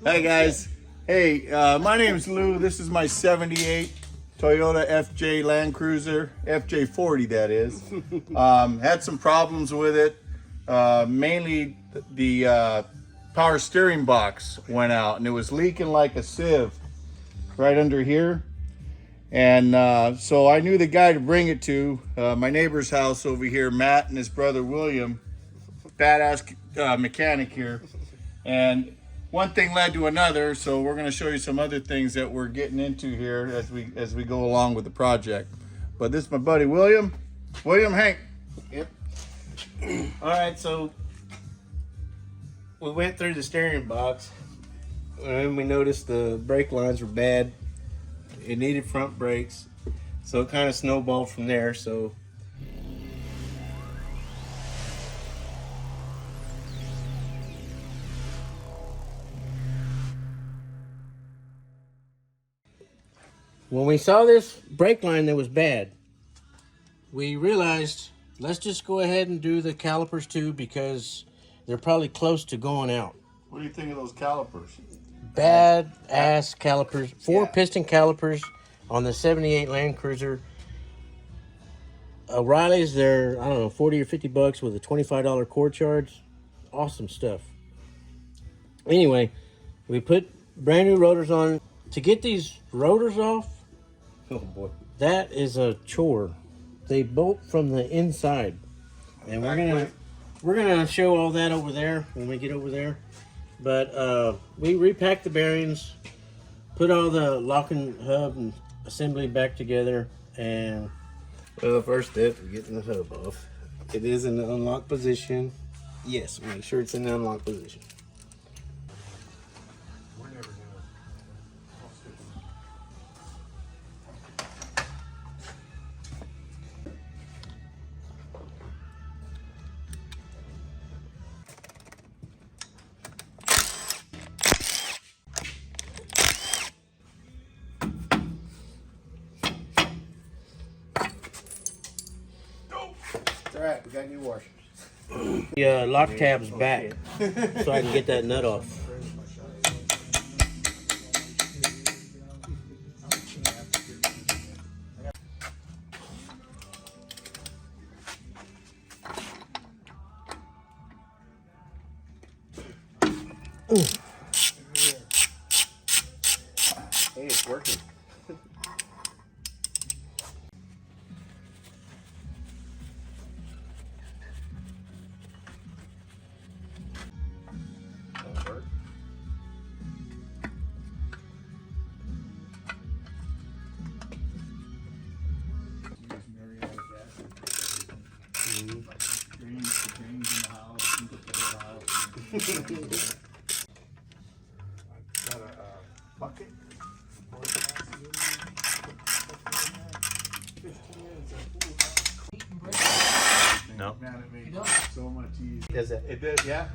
Hi guys. Hey, my name's Lou. This is my 78 Toyota FJ Land Cruiser, FJ40 that is. Had some problems with it. Mainly the power steering box went out and it was leaking like a sieve right under here. And so I knew the guy to bring it to, my neighbor's house over here, Matt and his brother William, badass mechanic here. And one thing led to another, so we're going to show you some other things that we're getting into here as we go along with the project. But this is my buddy William. William, Hank. Yep. All right, so we went through the steering box and we noticed the brake lines were bad. It needed front brakes, so it kind of snowballed from there. So when we saw this brake line that was bad, we realized, let's just go ahead and do the calipers too, because they're probably close to going out. What do you think of those calipers? Bad ass calipers. Four piston calipers on the 78 Land Cruiser. O'Reilly's, they're, I don't know, 40 or 50 bucks with a $25 cord charge. Awesome stuff. Anyway, we put brand new rotors on. To get these rotors off, oh boy, that is a chore. They bolt from the inside, and we're gonna show all that over there when we get over there. But we repacked the bearings, put all the locking hub and assembly back together, and well, the first step is getting the hub off. It is in the unlocked position. Yes, make sure it's in the unlocked position. Alright, we got new washers. The lock tab's back, so I can get that nut off. Hey, it's working. Got a bucket. No. Man, it made so much easier. Does that? It did, yeah.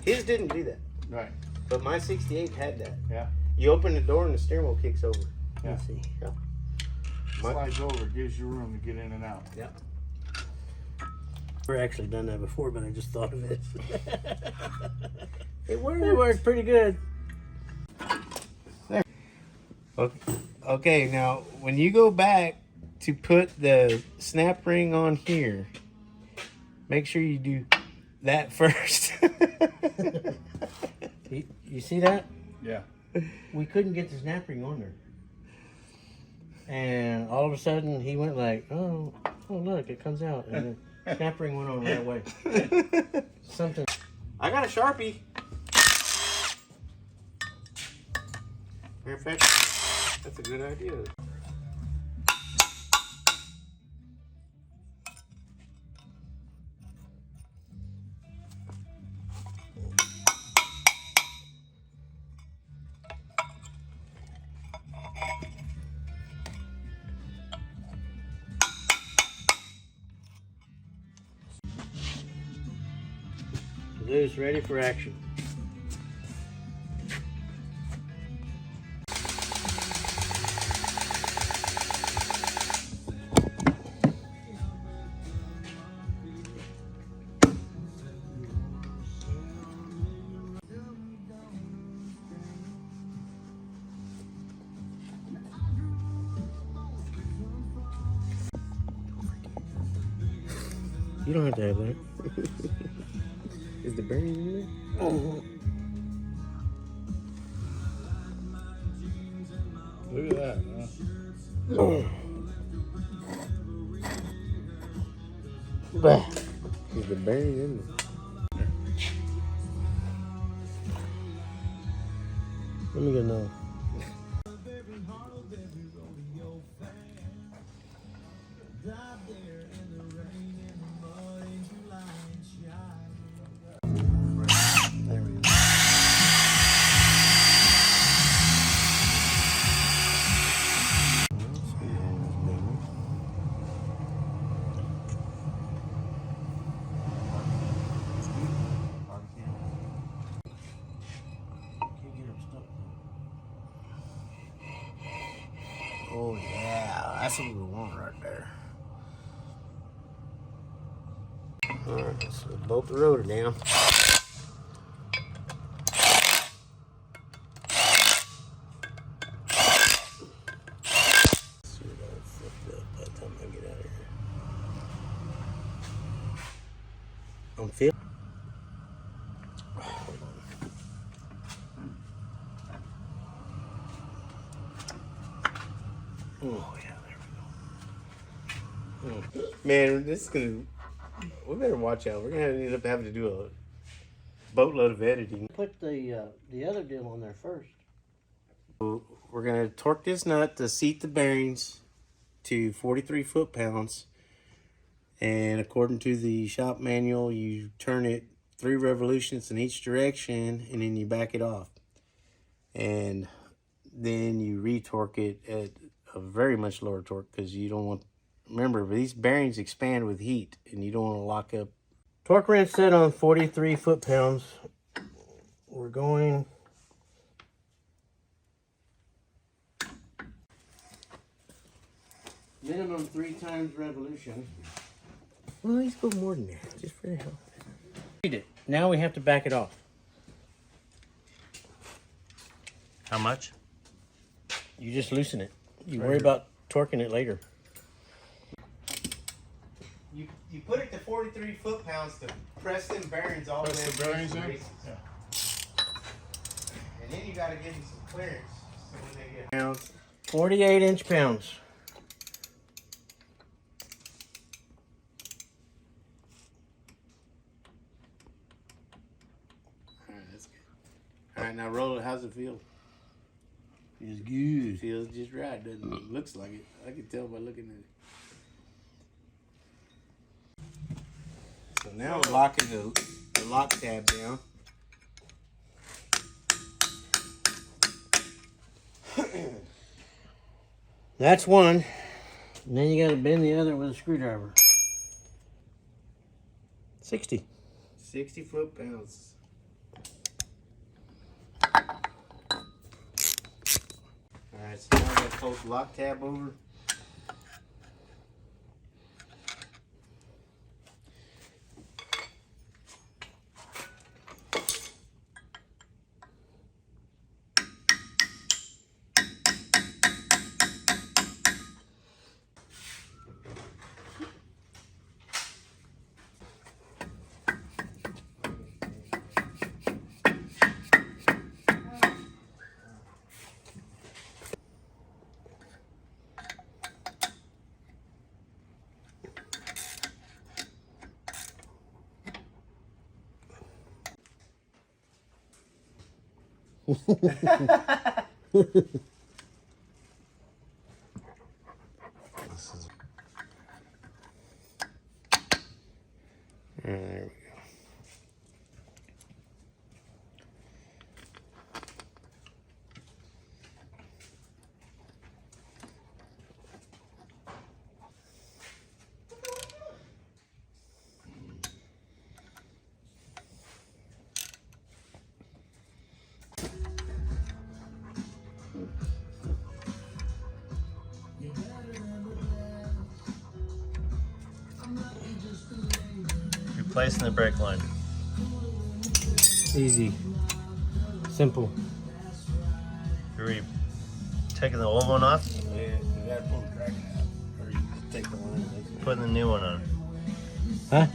His didn't do that, Right. but my 68 had that. Yeah. You open the door and the steering wheel kicks over. Yeah. Let's see. Yeah. Slides over, gives you room to get in and out. Yeah. We've actually done that before, but I just thought of it. It worked pretty good. There. Okay, now when you go back to put the snap ring on here, make sure you do that first. You see that? Yeah. We couldn't get the snap ring on there. And all of a sudden he went like, oh look, it comes out. And the snap ring went on right away. Something. I got a Sharpie. Matter of fact, that's a good idea. Lou's ready for action. You don't have to have that. Is the bearing in there? Oh. Look at that. Huh? Oh. Bah. Is the bearing in there? Let me go know. There we go. Oh yeah, that's what we want right there. Alright, so bolt the rotor down. See if I flip up by the time I get out of here. I'm feeling. Oh yeah, there we go. Man, this is gonna. We better watch out. We're gonna end up having to do a boatload of editing. Put the other deal on there first. We're gonna torque this nut to seat the bearings to 43 foot-pounds, and according to the shop manual, you turn it 3 revolutions in each direction, and then you back it off, and then you retorque it at a very much lower torque because you don't want. Remember, these bearings expand with heat, and you don't want to lock up. Torque wrench set on 43 foot-pounds. We're going. Minimum 3 times revolution. Well, let's go more than that, just for the hell. Read it. Now we have to back it off. How much? You just loosen it. You worry about torquing it later. You put it to 43 foot-pounds to press them bearings all the way. Press the bearings in? Yeah. And then you got to give them some clearance. So when they get pounds, 48 inch-pounds. All right, that's good. All right, now roll it. How's it feel? Feels good. Feels just right, doesn't it? Looks like it. I can tell by looking at it. So now we're locking the lock tab down. That's one. And then you got to bend the other with a screwdriver. 60 foot-pounds. Alright, so now I'm going to fold the lock tab over. There we go. Replacing the brake line. Easy. Simple. Are you taking the old one off? Yeah, you gotta pull the crack out. Or you just take the line. Putting the new one on. Huh?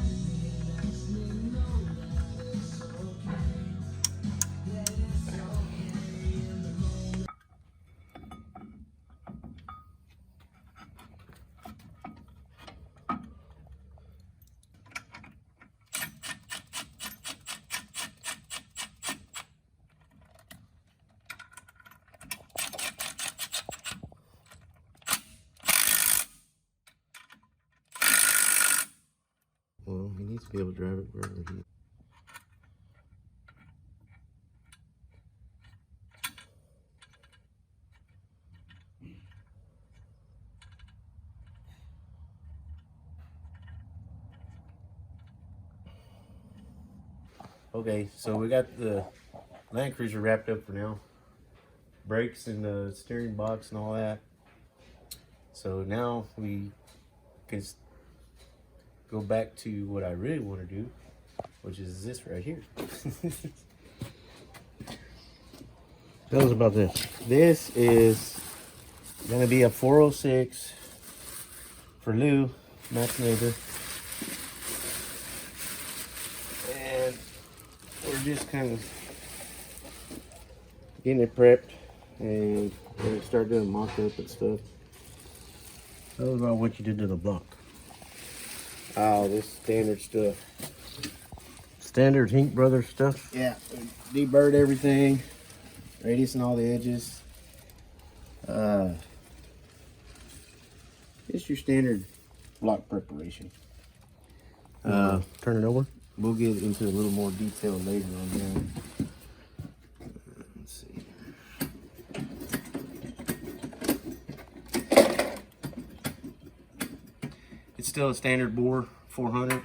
Well, he needs to be able to drive it wherever he. Okay, so we got the Land Cruiser wrapped up for now. Brakes and the steering box and all that. So now we can go back to what I really want to do, which is this right here. Tell us about this. This is gonna be a 406 for Lou, Matt's neighbor. And we're just kind of getting it prepped and we're gonna start doing mock-up and stuff. Tell us about what you did to the block. Oh, this standard stuff. Standard Hink Brothers stuff? Yeah, deburred everything. Radius and all the edges. It's your standard block preparation. Turn it over. We'll get into a little more detail later on that. Let's see. It's still a standard bore, 400.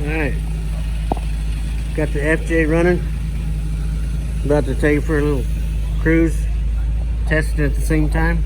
Alright, got the FJ running. About to take for a little cruise, test it at the same time.